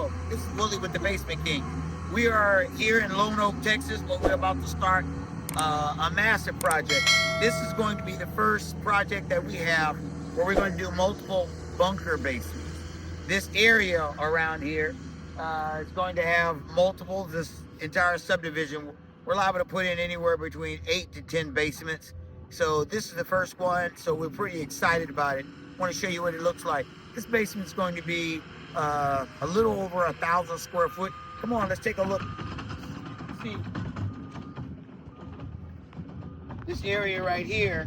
Hello, this is Willie with the Basement King. We are here in Lone Oak, Texas, where we're about to start a massive project. This is going to be the first project that we have where we're going to do multiple bunker basements. This area around here is going to have multiple, this entire subdivision. We're liable to put in anywhere between 8 to 10 basements. So this is the first one, so we're pretty excited about it. I want to show you what it looks like. This basement is going to be a little over 1,000 square foot. Come on, let's take a look. See, this area right here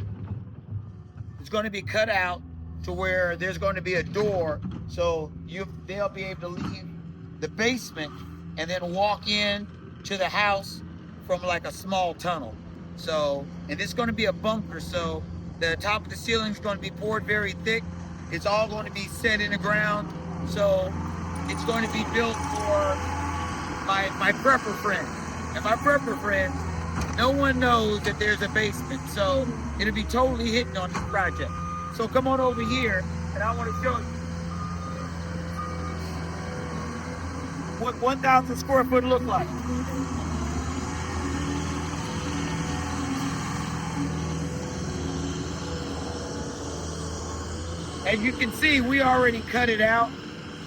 is going to be cut out to where there's going to be a door, so they'll be able to leave the basement and then walk in to the house from like a small tunnel. So, and it's going to be a bunker, so the top of the ceiling is going to be poured very thick. It's all going to be set in the ground, so it's going to be built for my prepper friends. And my prepper friends, no one knows that there's a basement, so it'll be totally hidden on this project. So come on over here, and I want to show you what 1,000 square foot look like. As you can see, we already cut it out.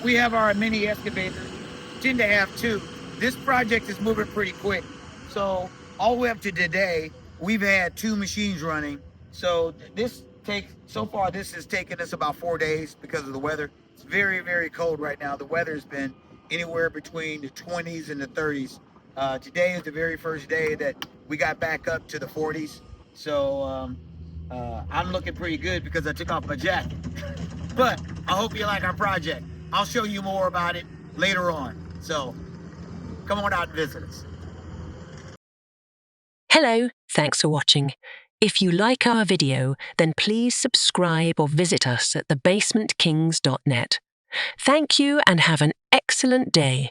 We have our mini excavator, tend to have two. This project is moving pretty quick. So all the way up to today, we've had 2 machines running. So so far this has taken us about 4 days because of the weather. It's very, very cold right now. The weather's been anywhere between the 20s and the 30s. Today is the very first day that we got back up to the 40s. So I'm looking pretty good because I took off my jacket. But I hope you like our project. I'll show you more about it later on. So come on out and visit us. Hello, thanks for watching. If you like our video, then please subscribe or visit us at thebasementkings.net. Thank you and have an excellent day.